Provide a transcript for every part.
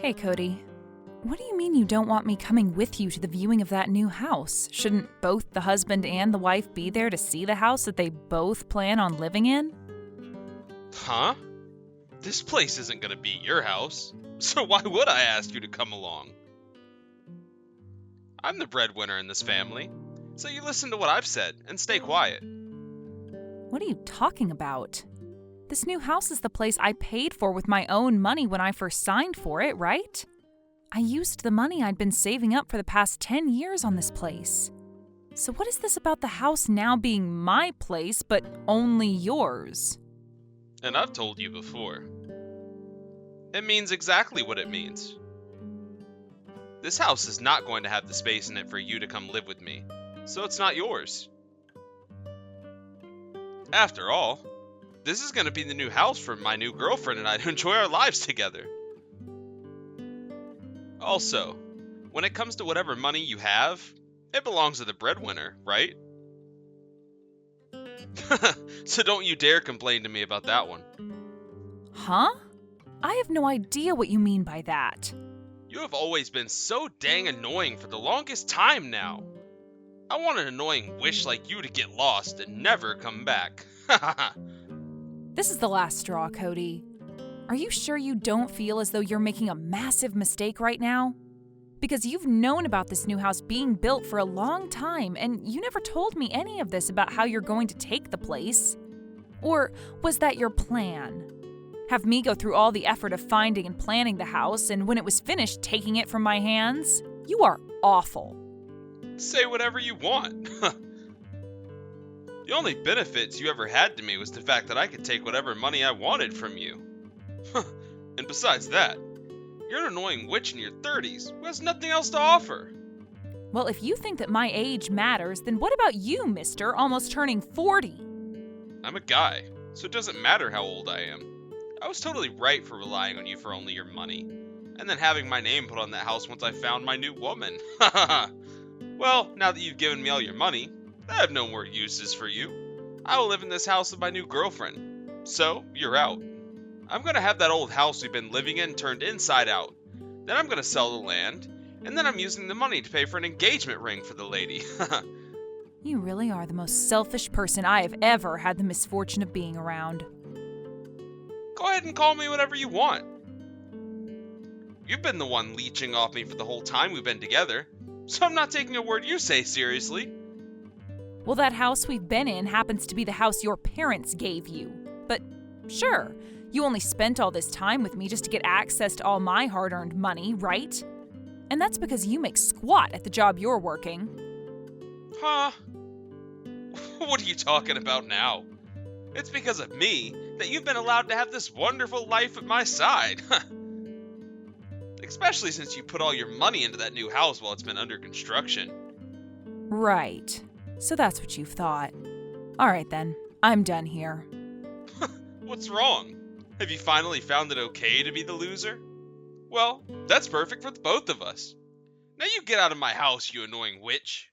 Hey, Cody. What do you mean you don't want me coming with you to the viewing of that new house? Shouldn't both the husband and the wife be there to see the house that they both plan on living in? Huh? This place isn't gonna be your house, so why would I ask you to come along? I'm the breadwinner in this family, so you listen to what I've said and stay quiet. What are you talking about? This new house is the place I paid for with my own money when I first signed for it, right? I used the money I'd been saving up for the past 10 years on this place. So what is this about the house now being my place, but only yours? And I've told you before. It means exactly what it means. This house is not going to have the space in it for you to come live with me, so it's not yours. After all, this is going to be the new house for my new girlfriend and I to enjoy our lives together. Also, when it comes to whatever money you have, it belongs to the breadwinner, right? So don't you dare complain to me about that one. Huh? I have no idea what you mean by that. You have always been so dang annoying for the longest time now. I want an annoying wish like you to get lost and never come back. This is the last straw, Cody. Are you sure you don't feel as though you're making a massive mistake right now? Because you've known about this new house being built for a long time, and you never told me any of this about how you're going to take the place. Or was that your plan? Have me go through all the effort of finding and planning the house, and when it was finished, taking it from my hands? You are awful. Say whatever you want. The only benefits you ever had to me was the fact that I could take whatever money I wanted from you. And besides that, you're an annoying witch in your 30s who has nothing else to offer. Well, if you think that my age matters, then what about you, mister, almost turning 40? I'm a guy, so it doesn't matter how old I am. I was totally right for relying on you for only your money, and then having my name put on that house once I found my new woman. Well, now that you've given me all your money, I have no more uses for you. I will live in this house with my new girlfriend, so you're out. I'm gonna have that old house we've been living in turned inside out. Then I'm gonna sell the land, and then I'm using the money to pay for an engagement ring for the lady. You really are the most selfish person I have ever had the misfortune of being around. Go ahead and call me whatever you want. You've been the one leeching off me for the whole time we've been together, so I'm not taking a word you say seriously. Well, that house we've been in happens to be the house your parents gave you. But sure, you only spent all this time with me just to get access to all my hard-earned money, right? And that's because you make squat at the job you're working. Huh? What are you talking about now? It's because of me that you've been allowed to have this wonderful life at my side. Especially since you put all your money into that new house while it's been under construction. Right. So that's what you've thought. All right then, I'm done here. What's wrong? Have you finally found it okay to be the loser? Well, that's perfect for the both of us. Now you get out of my house, you annoying witch.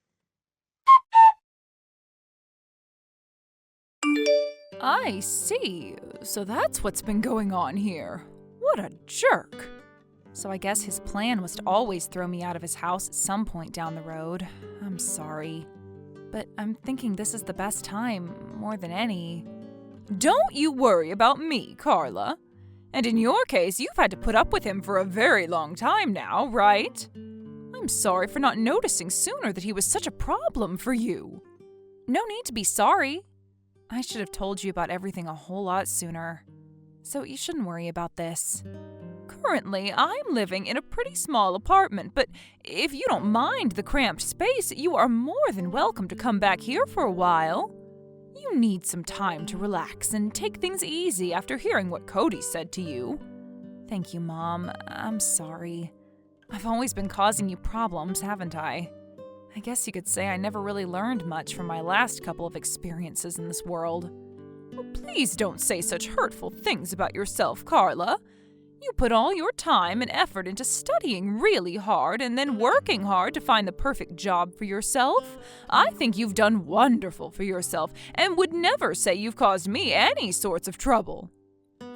I see. So that's what's been going on here. What a jerk. So I guess his plan was to always throw me out of his house at some point down the road. I'm sorry. But I'm thinking this is the best time, more than any. Don't you worry about me, Carla. And in your case, you've had to put up with him for a very long time now, right? I'm sorry for not noticing sooner that he was such a problem for you. No need to be sorry. I should have told you about everything a whole lot sooner. So you shouldn't worry about this. Currently, I'm living in a pretty small apartment, but if you don't mind the cramped space, you are more than welcome to come back here for a while. You need some time to relax and take things easy after hearing what Cody said to you. Thank you, Mom. I'm sorry. I've always been causing you problems, haven't I? I guess you could say I never really learned much from my last couple of experiences in this world. Oh, please don't say such hurtful things about yourself, Carla. You put all your time and effort into studying really hard and then working hard to find the perfect job for yourself. I think you've done wonderful for yourself and would never say you've caused me any sorts of trouble.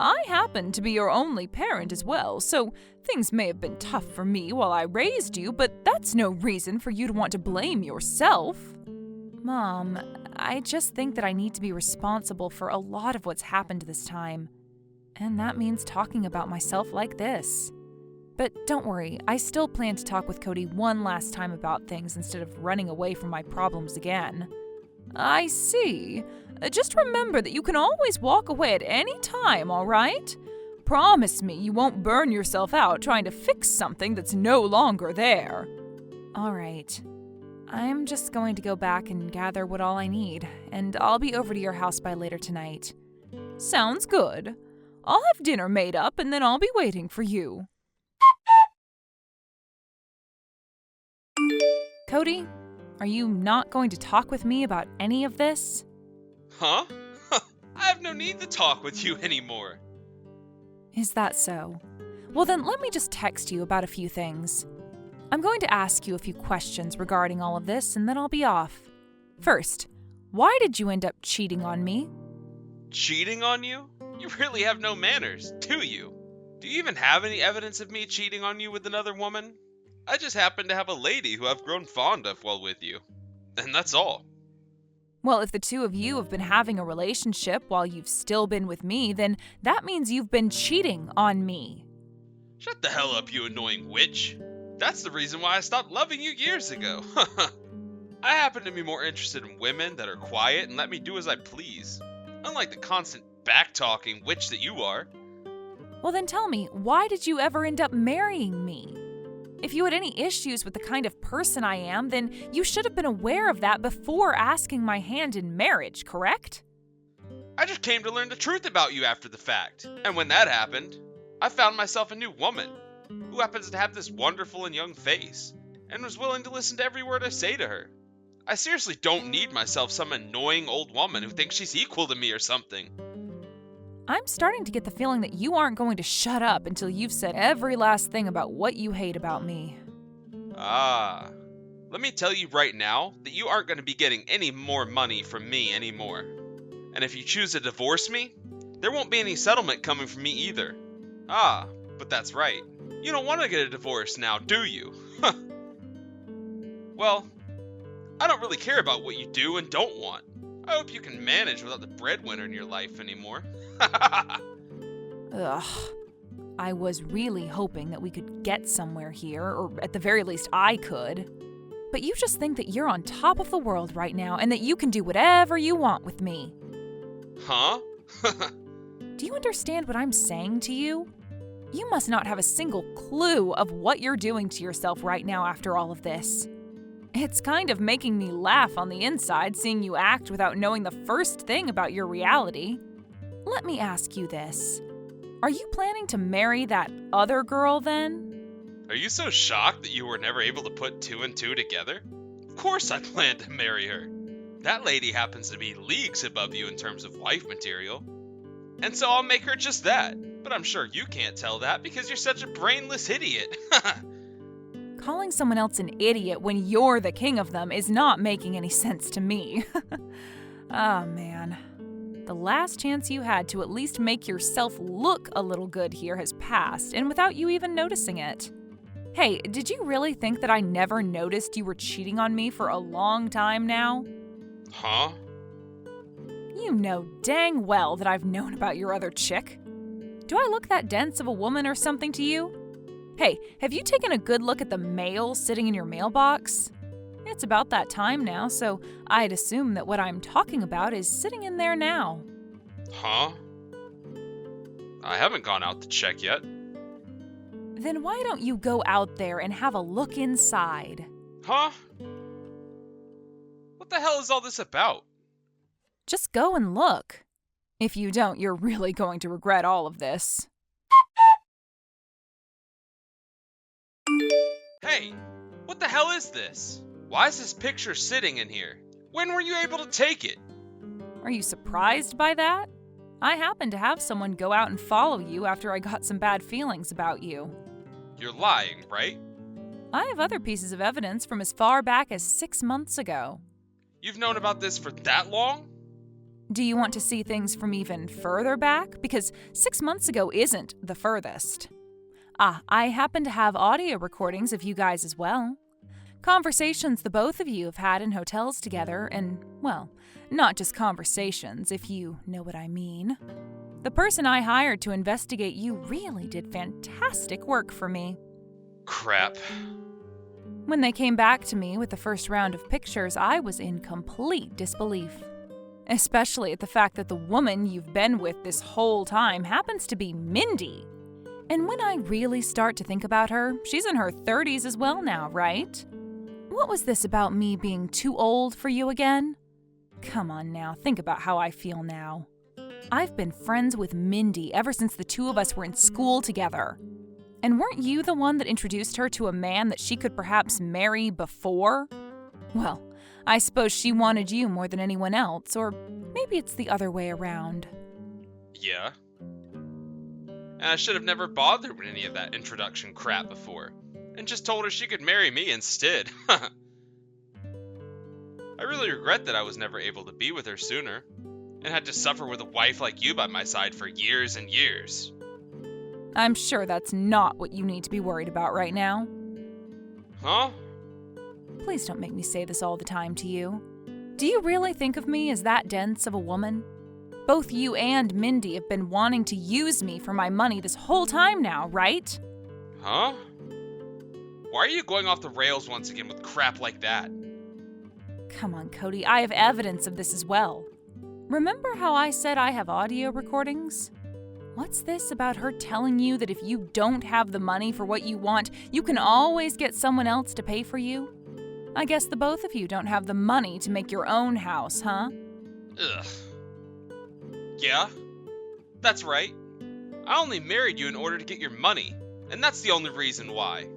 I happen to be your only parent as well, so things may have been tough for me while I raised you, but that's no reason for you to want to blame yourself. Mom, I just think that I need to be responsible for a lot of what's happened this time. And that means talking about myself like this. But don't worry, I still plan to talk with Cody one last time about things instead of running away from my problems again. I see. Just remember that you can always walk away at any time, all right? Promise me you won't burn yourself out trying to fix something that's no longer there. All right. I'm just going to go back and gather what all I need, and I'll be over to your house by later tonight. Sounds good. I'll have dinner made up, and then I'll be waiting for you. Cody, are you not going to talk with me about any of this? Huh? I have no need to talk with you anymore. Is that so? Well then, let me just text you about a few things. I'm going to ask you a few questions regarding all of this, and then I'll be off. First, why did you end up cheating on me? Cheating on you? You really have no manners, do you? Do you even have any evidence of me cheating on you with another woman? I just happen to have a lady who I've grown fond of while with you. And that's all. Well, if the two of you have been having a relationship while you've still been with me, then that means you've been cheating on me. Shut the hell up, you annoying witch. That's the reason why I stopped loving you years ago. I happen to be more interested in women that are quiet and let me do as I please. Unlike the constant back-talking witch that you are. Well then tell me, why did you ever end up marrying me? If you had any issues with the kind of person I am, then you should have been aware of that before asking my hand in marriage, correct? I just came to learn the truth about you after the fact. And when that happened, I found myself a new woman who happens to have this wonderful and young face and was willing to listen to every word I say to her. I seriously don't need myself some annoying old woman who thinks she's equal to me or something. I'm starting to get the feeling that you aren't going to shut up until you've said every last thing about what you hate about me. Let me tell you right now that you aren't going to be getting any more money from me anymore. And if you choose to divorce me, there won't be any settlement coming from me either. But that's right. You don't want to get a divorce now, do you? Well, I don't really care about what you do and don't want. I hope you can manage without the breadwinner in your life anymore. Ugh. I was really hoping that we could get somewhere here, or at the very least I could. But you just think that you're on top of the world right now and that you can do whatever you want with me. Huh? Do you understand what I'm saying to you? You must not have a single clue of what you're doing to yourself right now after all of this. It's kind of making me laugh on the inside seeing you act without knowing the first thing about your reality. Let me ask you this. Are you planning to marry that other girl then? Are you so shocked that you were never able to put two and two together? Of course I plan to marry her. That lady happens to be leagues above you in terms of wife material. And so I'll make her just that. But I'm sure you can't tell that because you're such a brainless idiot. Calling someone else an idiot when you're the king of them is not making any sense to me. Oh man. The last chance you had to at least make yourself look a little good here has passed, and without you even noticing it. Hey, did you really think that I never noticed you were cheating on me for a long time now? Huh? You know dang well that I've known about your other chick. Do I look that dense of a woman or something to you? Hey, have you taken a good look at the mail sitting in your mailbox? It's about that time now, so I'd assume that what I'm talking about is sitting in there now. Huh? I haven't gone out to check yet. Then why don't you go out there and have a look inside? Huh? What the hell is all this about? Just go and look. If you don't, you're really going to regret all of this. Hey, what the hell is this? Why is this picture sitting in here? When were you able to take it? Are you surprised by that? I happened to have someone go out and follow you after I got some bad feelings about you. You're lying, right? I have other pieces of evidence from as far back as 6 months ago. You've known about this for that long? Do you want to see things from even further back? Because 6 months ago isn't the furthest. I happen to have audio recordings of you guys as well. Conversations the both of you have had in hotels together, and, well, not just conversations, if you know what I mean. The person I hired to investigate you really did fantastic work for me. Crap. When they came back to me with the first round of pictures, I was in complete disbelief. Especially at the fact that the woman you've been with this whole time happens to be Mindy. And when I really start to think about her, she's in her 30s as well now, right? What was this about me being too old for you again? Come on now, think about how I feel now. I've been friends with Mindy ever since the two of us were in school together. And weren't you the one that introduced her to a man that she could perhaps marry before? Well, I suppose she wanted you more than anyone else, or maybe it's the other way around. Yeah. And I should have never bothered with any of that introduction crap before, and just told her she could marry me instead. I really regret that I was never able to be with her sooner, and had to suffer with a wife like you by my side for years and years. I'm sure that's not what you need to be worried about right now. Huh? Please don't make me say this all the time to you. Do you really think of me as that dense of a woman? Both you and Mindy have been wanting to use me for my money this whole time now, right? Huh? Why are you going off the rails once again with crap like that? Come on, Cody, I have evidence of this as well. Remember how I said I have audio recordings? What's this about her telling you that if you don't have the money for what you want, you can always get someone else to pay for you? I guess the both of you don't have the money to make your own house, huh? Ugh. Yeah, that's right. I only married you in order to get your money, and that's the only reason why.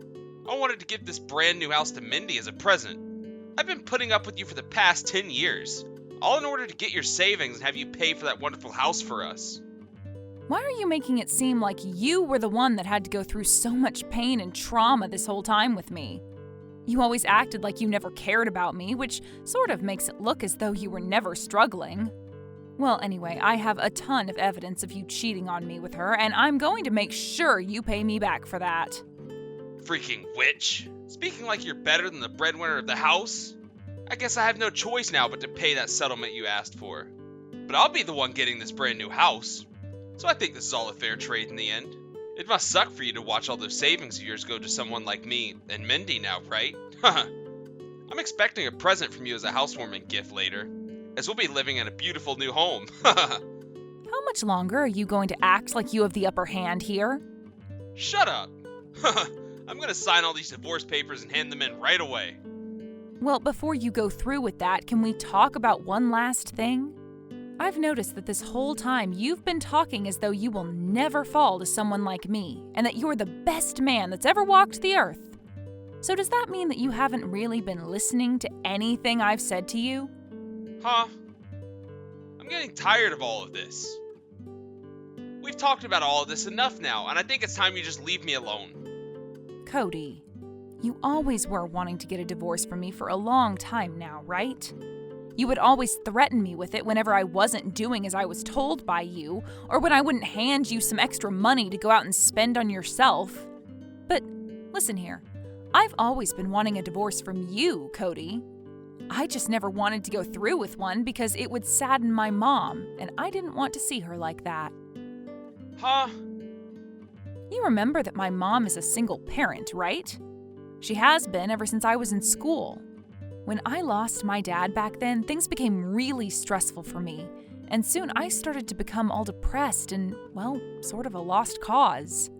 I wanted to give this brand new house to Mindy as a present. I've been putting up with you for the past 10 years, all in order to get your savings and have you pay for that wonderful house for us. Why are you making it seem like you were the one that had to go through so much pain and trauma this whole time with me? You always acted like you never cared about me, which sort of makes it look as though you were never struggling. Well, anyway, I have a ton of evidence of you cheating on me with her, and I'm going to make sure you pay me back for that. Freaking witch. Speaking like you're better than the breadwinner of the house? I guess I have no choice now but to pay that settlement you asked for. But I'll be the one getting this brand new house. So I think this is all a fair trade in the end. It must suck for you to watch all those savings of yours go to someone like me and Mindy now, right? I'm expecting a present from you as a housewarming gift later, as we'll be living in a beautiful new home. How much longer are you going to act like you have the upper hand here? Shut up. I'm gonna sign all these divorce papers and hand them in right away. Well, before you go through with that, can we talk about one last thing? I've noticed that this whole time you've been talking as though you will never fall to someone like me, and that you're the best man that's ever walked the earth. So does that mean that you haven't really been listening to anything I've said to you? Huh? I'm getting tired of all of this. We've talked about all of this enough now, and I think it's time you just leave me alone. Cody, you always were wanting to get a divorce from me for a long time now, right? You would always threaten me with it whenever I wasn't doing as I was told by you, or when I wouldn't hand you some extra money to go out and spend on yourself. But listen here, I've always been wanting a divorce from you, Cody. I just never wanted to go through with one because it would sadden my mom, and I didn't want to see her like that. Huh? You remember that my mom is a single parent, right? She has been ever since I was in school. When I lost my dad back then, things became really stressful for me, and soon I started to become all depressed and, well, sort of a lost cause.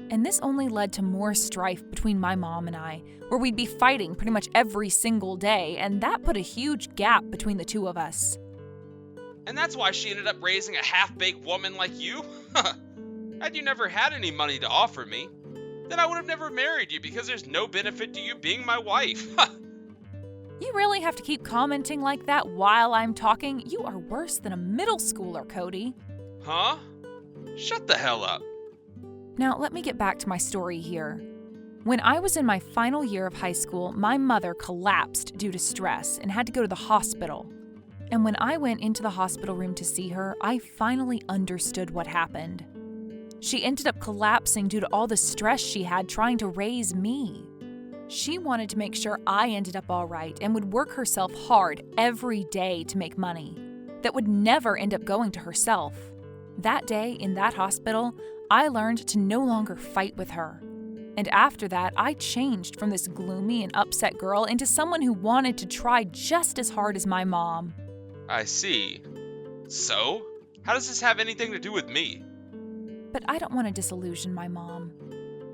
And this only led to more strife between my mom and I, where we'd be fighting pretty much every single day, and that put a huge gap between the two of us. And that's why she ended up raising a half-baked woman like you? Had you never had any money to offer me, then I would have never married you because there's no benefit to you being my wife. You really have to keep commenting like that while I'm talking? You are worse than a middle schooler, Cody. Huh? Shut the hell up. Now, let me get back to my story here. When I was in my final year of high school, my mother collapsed due to stress and had to go to the hospital. And when I went into the hospital room to see her, I finally understood what happened. She ended up collapsing due to all the stress she had trying to raise me. She wanted to make sure I ended up all right and would work herself hard every day to make money that would never end up going to herself. That day in that hospital, I learned to no longer fight with her. And after that, I changed from this gloomy and upset girl into someone who wanted to try just as hard as my mom. I see. So, how does this have anything to do with me? But I don't want to disillusion my mom.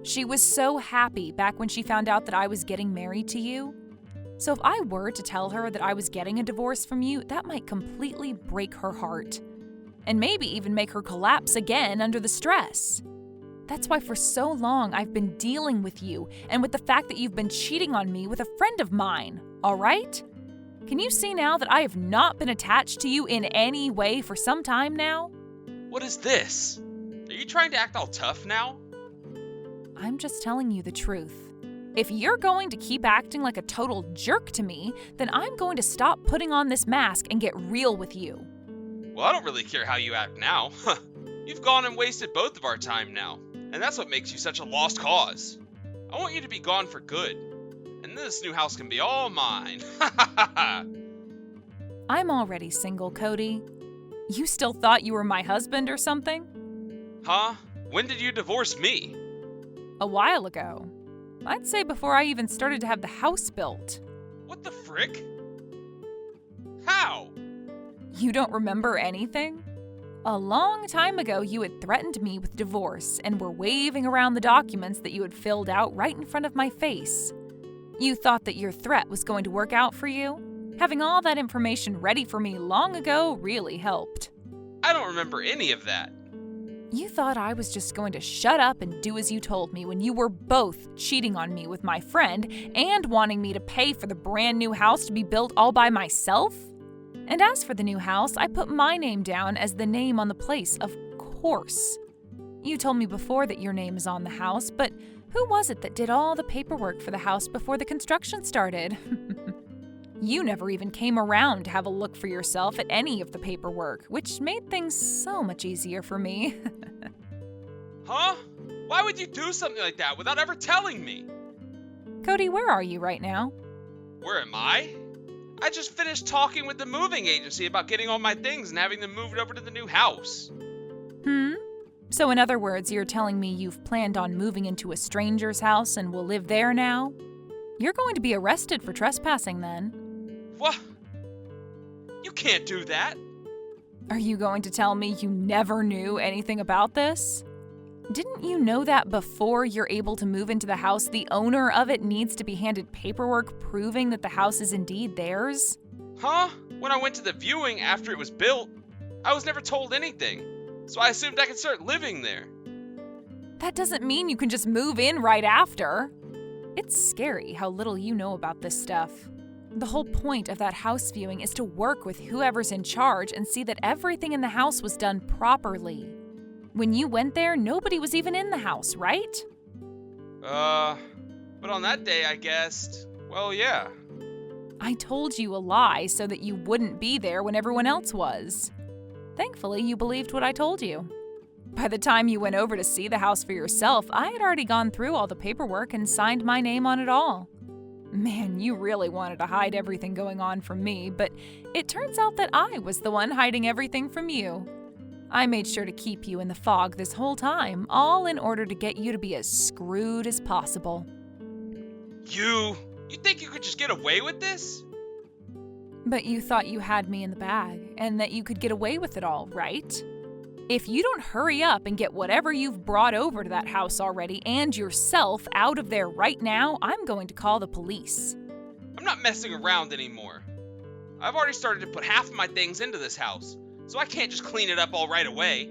She was so happy back when she found out that I was getting married to you. So if I were to tell her that I was getting a divorce from you, that might completely break her heart. And maybe even make her collapse again under the stress. That's why for so long I've been dealing with you and with the fact that you've been cheating on me with a friend of mine, all right? Can you see now that I have not been attached to you in any way for some time now? What is this? Are you trying to act all tough now? I'm just telling you the truth. If you're going to keep acting like a total jerk to me, then I'm going to stop putting on this mask and get real with you. Well, I don't really care how you act now. You've gone and wasted both of our time now, and that's what makes you such a lost cause. I want you to be gone for good, and this new house can be all mine. I'm already single, Cody. You still thought you were my husband or something? Huh? When did you divorce me? A while ago. I'd say before I even started to have the house built. What the frick? How? You don't remember anything? A long time ago, you had threatened me with divorce and were waving around the documents that you had filled out right in front of my face. You thought that your threat was going to work out for you? Having all that information ready for me long ago really helped. I don't remember any of that. You thought I was just going to shut up and do as you told me when you were both cheating on me with my friend and wanting me to pay for the brand new house to be built all by myself? And as for the new house, I put my name down as the name on the place, of course. You told me before that your name is on the house, but who was it that did all the paperwork for the house before the construction started? You never even came around to have a look for yourself at any of the paperwork, which made things so much easier for me. Huh? Why would you do something like that without ever telling me? Cody, where are you right now? Where am I? I just finished talking with the moving agency about getting all my things and having them moved over to the new house. So in other words, you're telling me you've planned on moving into a stranger's house and will live there now? You're going to be arrested for trespassing then. What? You can't do that. Are you going to tell me you never knew anything about this? Didn't you know that before you're able to move into the house, the owner of it needs to be handed paperwork proving that the house is indeed theirs? Huh? When I went to the viewing after it was built, I was never told anything, so I assumed I could start living there. That doesn't mean you can just move in right after. It's scary how little you know about this stuff. The whole point of that house viewing is to work with whoever's in charge and see that everything in the house was done properly. When you went there, nobody was even in the house, right? But on that day I guessed, well, yeah. I told you a lie so that you wouldn't be there when everyone else was. Thankfully, you believed what I told you. By the time you went over to see the house for yourself, I had already gone through all the paperwork and signed my name on it all. Man, you really wanted to hide everything going on from me, but it turns out that I was the one hiding everything from you. I made sure to keep you in the fog this whole time, all in order to get you to be as screwed as possible. You think you could just get away with this? But you thought you had me in the bag, and that you could get away with it all, right? If you don't hurry up and get whatever you've brought over to that house already and yourself out of there right now, I'm going to call the police. I'm not messing around anymore. I've already started to put half of my things into this house, so I can't just clean it up all right away.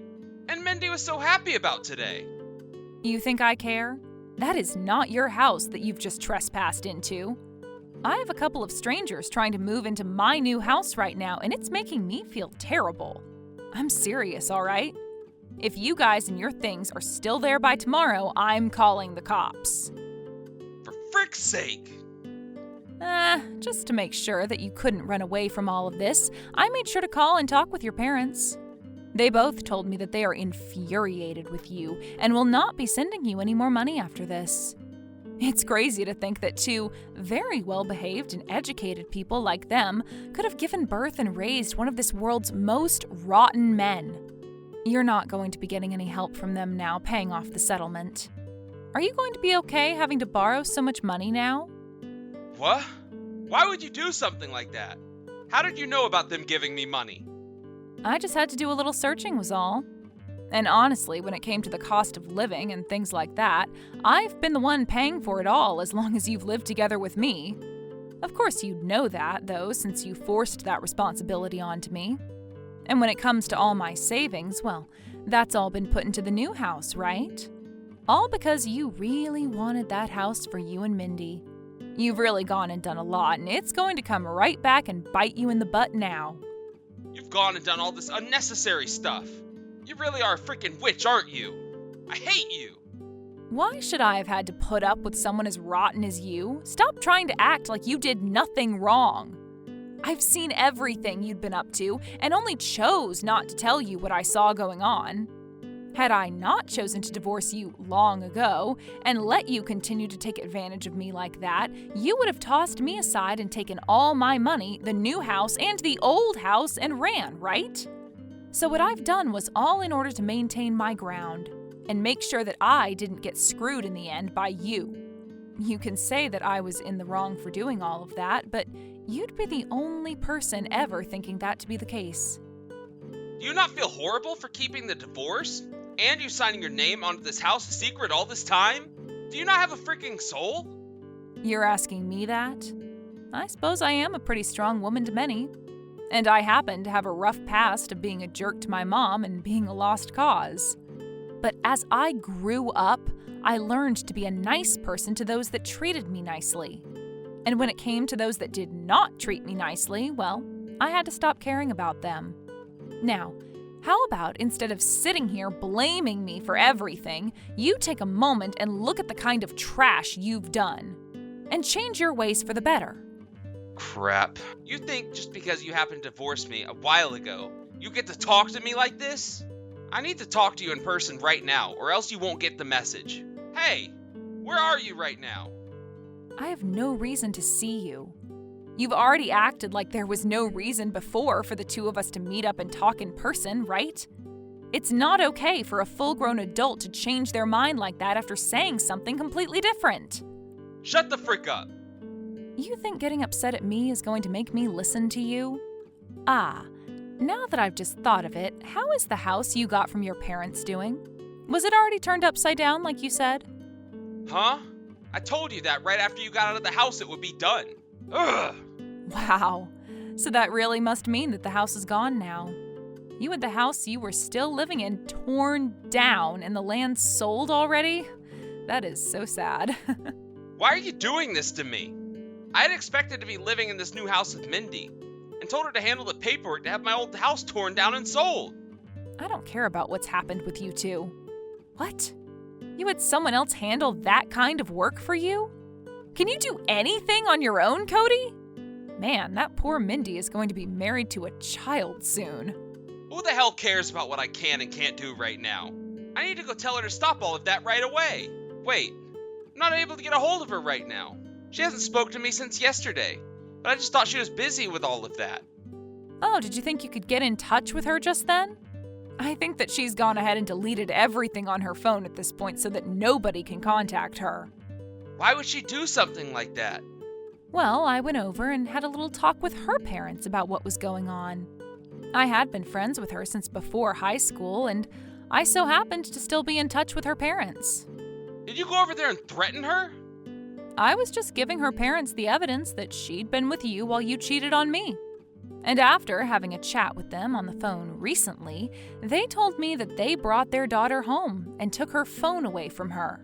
And Mindy was so happy about today. You think I care? That is not your house that you've just trespassed into. I have a couple of strangers trying to move into my new house right now, and it's making me feel terrible. I'm serious, all right? If you guys and your things are still there by tomorrow, I'm calling the cops. For frick's sake! Just to make sure that you couldn't run away from all of this, I made sure to call and talk with your parents. They both told me that they are infuriated with you and will not be sending you any more money after this. It's crazy to think that two very well-behaved and educated people like them could have given birth and raised one of this world's most rotten men. You're not going to be getting any help from them now paying off the settlement. Are you going to be okay having to borrow so much money now? What? Why would you do something like that? How did you know about them giving me money? I just had to do a little searching was all. And honestly, when it came to the cost of living and things like that, I've been the one paying for it all as long as you've lived together with me. Of course you'd know that, though, since you forced that responsibility onto me. And when it comes to all my savings, well, that's all been put into the new house, right? All because you really wanted that house for you and Mindy. You've really gone and done a lot, and it's going to come right back and bite you in the butt now. You've gone and done all this unnecessary stuff. You really are a freaking witch, aren't you? I hate you. Why should I have had to put up with someone as rotten as you? Stop trying to act like you did nothing wrong. I've seen everything you'd been up to and only chose not to tell you what I saw going on. Had I not chosen to divorce you long ago and let you continue to take advantage of me like that, you would have tossed me aside and taken all my money, the new house, and the old house and ran, right? So what I've done was all in order to maintain my ground and make sure that I didn't get screwed in the end by you. You can say that I was in the wrong for doing all of that, but you'd be the only person ever thinking that to be the case. Do you not feel horrible for keeping the divorce? And you signing your name onto this house secret all this time? Do you not have a freaking soul? You're asking me that? I suppose I am a pretty strong woman to many. And I happen to have a rough past of being a jerk to my mom and being a lost cause. But as I grew up, I learned to be a nice person to those that treated me nicely. And when it came to those that did not treat me nicely, well, I had to stop caring about them. Now, how about instead of sitting here blaming me for everything, you take a moment and look at the kind of trash you've done and change your ways for the better. Crap. You think just because you happened to divorce me a while ago, you get to talk to me like this? I need to talk to you in person right now, or else you won't get the message. Hey, where are you right now? I have no reason to see you. You've already acted like there was no reason before for the two of us to meet up and talk in person, right? It's not okay for a full-grown adult to change their mind like that after saying something completely different. Shut the frick up. You think getting upset at me is going to make me listen to you? Now that I've just thought of it, how is the house you got from your parents doing? Was it already turned upside down like you said? Huh? I told you that right after you got out of the house it would be done. Ugh! Wow. So that really must mean that the house is gone now. You had the house you were still living in torn down and the land sold already? That is so sad. Why are you doing this to me? I had expected to be living in this new house with Mindy and told her to handle the paperwork to have my old house torn down and sold. I don't care about what's happened with you two. What? You had someone else handle that kind of work for you? Can you do anything on your own, Cody? Man, that poor Mindy is going to be married to a child soon. Who the hell cares about what I can and can't do right now? I need to go tell her to stop all of that right away. Wait, I'm not able to get a hold of her right now. She hasn't spoken to me since yesterday, but I just thought she was busy with all of that. Oh, did you think you could get in touch with her just then? I think that she's gone ahead and deleted everything on her phone at this point so that nobody can contact her. Why would she do something like that? Well, I went over and had a little talk with her parents about what was going on. I had been friends with her since before high school, and I so happened to still be in touch with her parents. Did you go over there and threaten her? I was just giving her parents the evidence that she'd been with you while you cheated on me. And after having a chat with them on the phone recently, they told me that they brought their daughter home and took her phone away from her.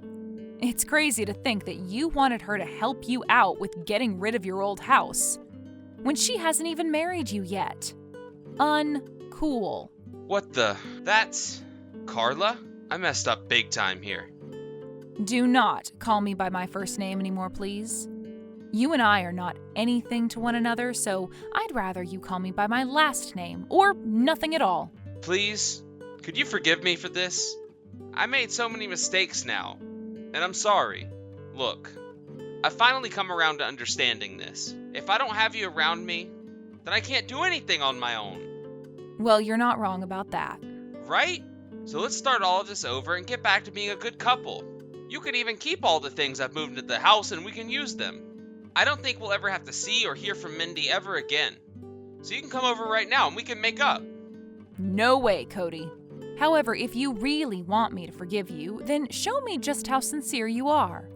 It's crazy to think that you wanted her to help you out with getting rid of your old house, when she hasn't even married you yet. Uncool. What the? That's... Carla? I messed up big time here. Do not call me by my first name anymore, please. You and I are not anything to one another, so I'd rather you call me by my last name, or nothing at all. Please, could you forgive me for this? I made so many mistakes now, and I'm sorry. Look, I've finally come around to understanding this. If I don't have you around me, then I can't do anything on my own. Well, you're not wrong about that. Right? So let's start all of this over and get back to being a good couple. You can even keep all the things I've moved into the house and we can use them. I don't think we'll ever have to see or hear from Mindy ever again. So you can come over right now and we can make up. No way, Cody. However, if you really want me to forgive you, then show me just how sincere you are.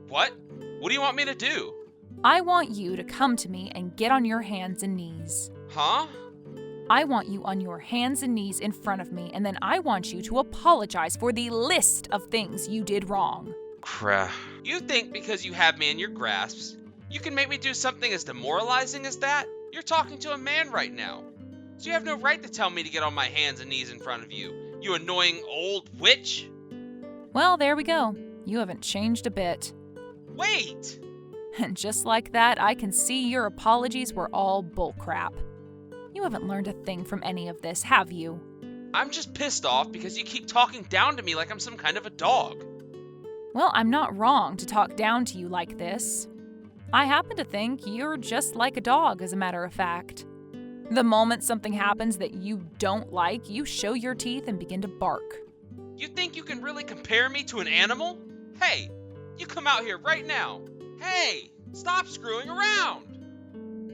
What? What do you want me to do? I want you to come to me and get on your hands and knees. Huh? I want you on your hands and knees in front of me, and then I want you to apologize for the list of things you did wrong. Crap. You think because you have me in your grasps, you can make me do something as demoralizing as that? You're talking to a man right now. So you have no right to tell me to get on my hands and knees in front of you, you annoying old witch. Well, there we go. You haven't changed a bit. Wait! And just like that, I can see your apologies were all bullcrap. You haven't learned a thing from any of this, have you? I'm just pissed off because you keep talking down to me like I'm some kind of a dog. Well, I'm not wrong to talk down to you like this. I happen to think you're just like a dog, as a matter of fact. The moment something happens that you don't like, you show your teeth and begin to bark. You think you can really compare me to an animal? Hey, you come out here right now. Hey, stop screwing around.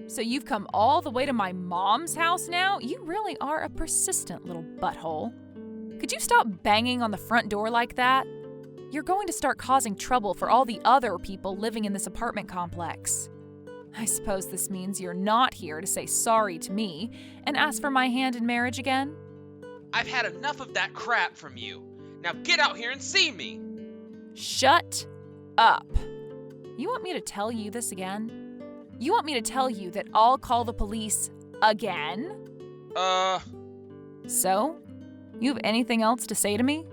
So you've come all the way to my mom's house now? You really are a persistent little butthole. Could you stop banging on the front door like that? You're going to start causing trouble for all the other people living in this apartment complex. I suppose this means you're not here to say sorry to me and ask for my hand in marriage again? I've had enough of that crap from you. Now get out here and see me. Shut up. You want me to tell you this again? You want me to tell you that I'll call the police again? So? You have anything else to say to me?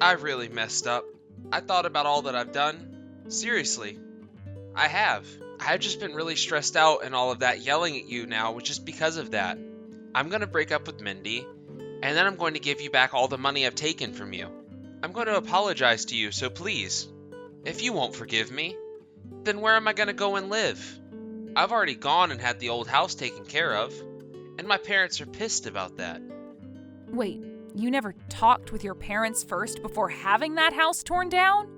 I really messed up. I thought about all that I've done. Seriously. I have. I've just been really stressed out, and all of that yelling at you now was just because of that. I'm gonna break up with Mindy, and then I'm going to give you back all the money I've taken from you. I'm going to apologize to you, so please. If you won't forgive me, then where am I gonna go and live? I've already gone and had the old house taken care of, and my parents are pissed about that. Wait, you never talked with your parents first before having that house torn down?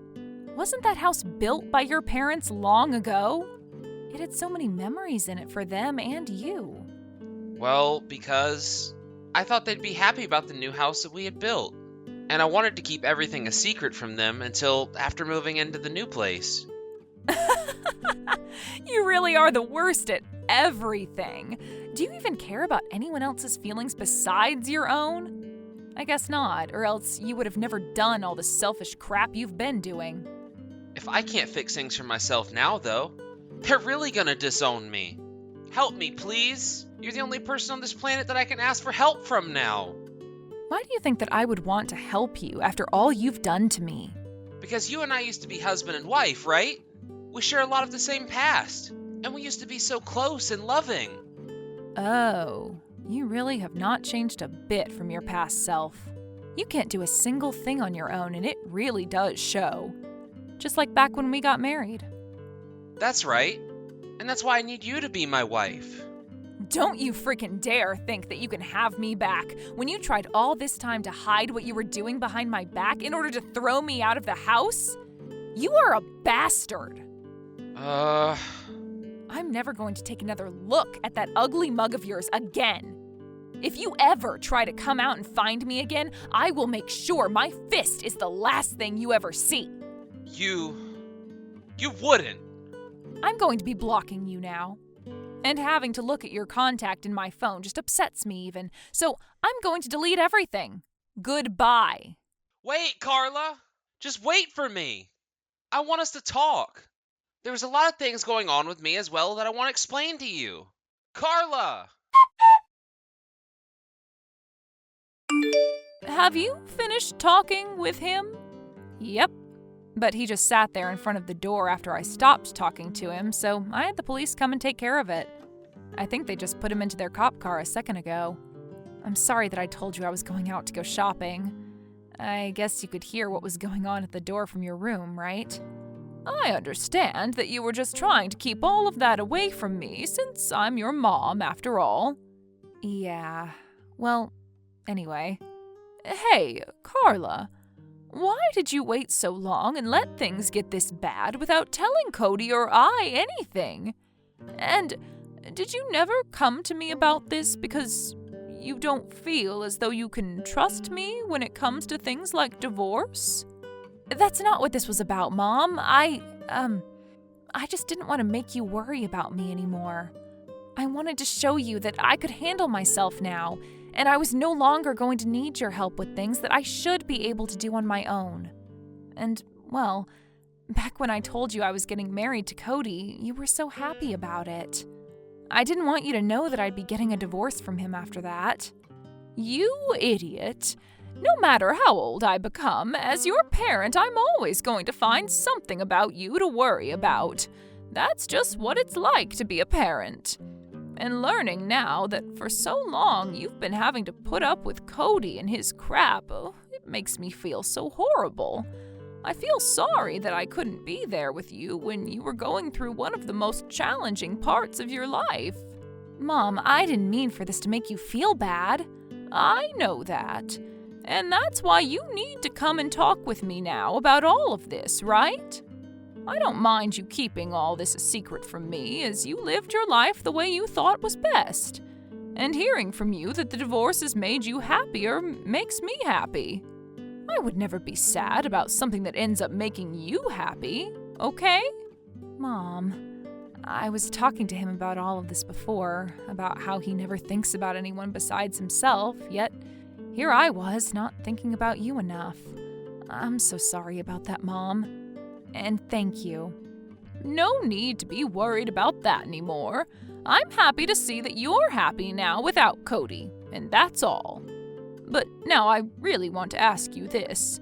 Wasn't that house built by your parents long ago? It had so many memories in it for them and you. Well, because I thought they'd be happy about the new house that we had built. And I wanted to keep everything a secret from them until after moving into the new place. You really are the worst at everything. Do you even care about anyone else's feelings besides your own? I guess not, or else you would have never done all the selfish crap you've been doing. If I can't fix things for myself now, though, they're really gonna disown me. Help me, please. You're the only person on this planet that I can ask for help from now. Why do you think that I would want to help you after all you've done to me? Because you and I used to be husband and wife, right? We share a lot of the same past, and we used to be so close and loving. Oh, you really have not changed a bit from your past self. You can't do a single thing on your own, and it really does show. Just like back when we got married. That's right. And that's why I need you to be my wife. Don't you freaking dare think that you can have me back when you tried all this time to hide what you were doing behind my back in order to throw me out of the house? You are a bastard. I'm never going to take another look at that ugly mug of yours again. If you ever try to come out and find me again, I will make sure my fist is the last thing you ever see. You wouldn't. I'm going to be blocking you now. And having to look at your contact in my phone just upsets me even. So I'm going to delete everything. Goodbye. Wait, Carla. Just wait for me. I want us to talk. There's a lot of things going on with me as well that I want to explain to you. Carla! Have you finished talking with him? Yep. But he just sat there in front of the door after I stopped talking to him, so I had the police come and take care of it. I think they just put him into their cop car a second ago. I'm sorry that I told you I was going out to go shopping. I guess you could hear what was going on at the door from your room, right? I understand that you were just trying to keep all of that away from me since I'm your mom after all. Yeah, well, anyway. Hey, Carla, why did you wait so long and let things get this bad without telling Cody or I anything? And did you never come to me about this because you don't feel as though you can trust me when it comes to things like divorce? That's not what this was about, Mom. I just didn't want to make you worry about me anymore. I wanted to show you that I could handle myself now, and I was no longer going to need your help with things that I should be able to do on my own. And, well, back when I told you I was getting married to Cody, you were so happy about it. I didn't want you to know that I'd be getting a divorce from him after that. You idiot. No matter how old I become, as your parent, I'm always going to find something about you to worry about. That's just what it's like to be a parent. And learning now that for so long you've been having to put up with Cody and his crap, it makes me feel so horrible. I feel sorry that I couldn't be there with you when you were going through one of the most challenging parts of your life. Mom, I didn't mean for this to make you feel bad. I know that. And that's why you need to come and talk with me now about all of this, right? I don't mind you keeping all this a secret from me, as you lived your life the way you thought was best. And hearing from you that the divorce has made you happier makes me happy. I would never be sad about something that ends up making you happy, okay? Mom, I was talking to him about all of this before, about how he never thinks about anyone besides himself, yet here I was, not thinking about you enough. I'm so sorry about that, Mom. And thank you. No need to be worried about that anymore. I'm happy to see that you're happy now without Cody, and that's all. But now I really want to ask you this.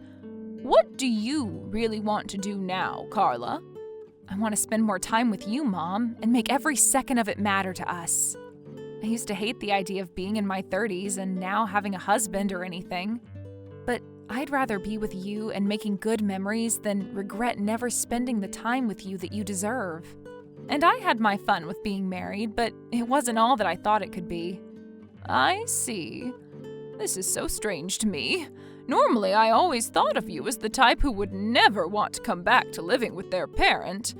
What do you really want to do now, Carla? I want to spend more time with you, Mom, and make every second of it matter to us. I used to hate the idea of being in my 30s and now having a husband or anything. But I'd rather be with you and making good memories than regret never spending the time with you that you deserve. And I had my fun with being married, but it wasn't all that I thought it could be. I see. This is so strange to me. Normally, I always thought of you as the type who would never want to come back to living with their parent.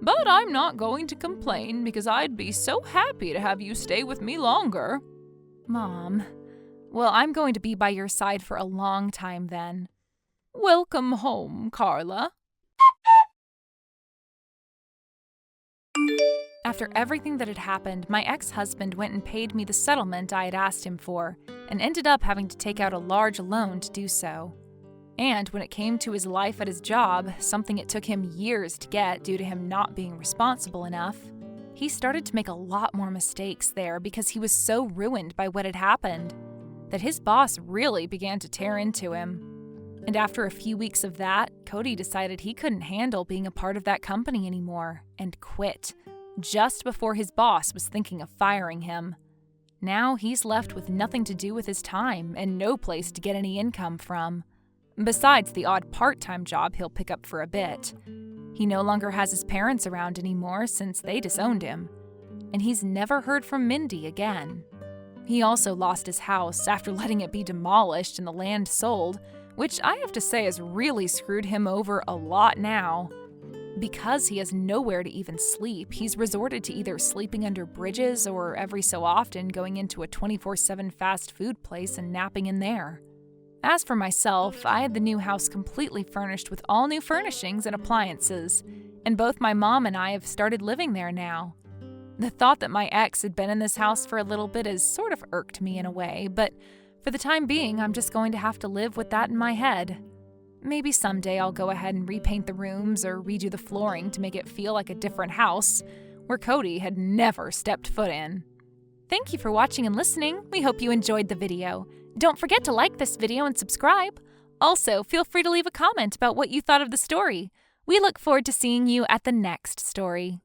But I'm not going to complain because I'd be so happy to have you stay with me longer. Mom, well, I'm going to be by your side for a long time then. Welcome home, Carla. After everything that had happened, my ex-husband went and paid me the settlement I had asked him for, and ended up having to take out a large loan to do so. And when it came to his life at his job, something it took him years to get due to him not being responsible enough, he started to make a lot more mistakes there because he was so ruined by what had happened that his boss really began to tear into him. And after a few weeks of that, Cody decided he couldn't handle being a part of that company anymore and quit, just before his boss was thinking of firing him. Now he's left with nothing to do with his time and no place to get any income from. Besides the odd part-time job he'll pick up for a bit. He no longer has his parents around anymore since they disowned him. And he's never heard from Mindy again. He also lost his house after letting it be demolished and the land sold, which I have to say has really screwed him over a lot now. Because he has nowhere to even sleep, he's resorted to either sleeping under bridges or every so often going into a 24/7 fast food place and napping in there. As for myself, I had the new house completely furnished with all new furnishings and appliances, and both my mom and I have started living there now. The thought that my ex had been in this house for a little bit has sort of irked me in a way, but for the time being, I'm just going to have to live with that in my head. Maybe someday I'll go ahead and repaint the rooms or redo the flooring to make it feel like a different house, where Cody had never stepped foot in. Thank you for watching and listening. We hope you enjoyed the video. Don't forget to like this video and subscribe. Also, feel free to leave a comment about what you thought of the story. We look forward to seeing you at the next story.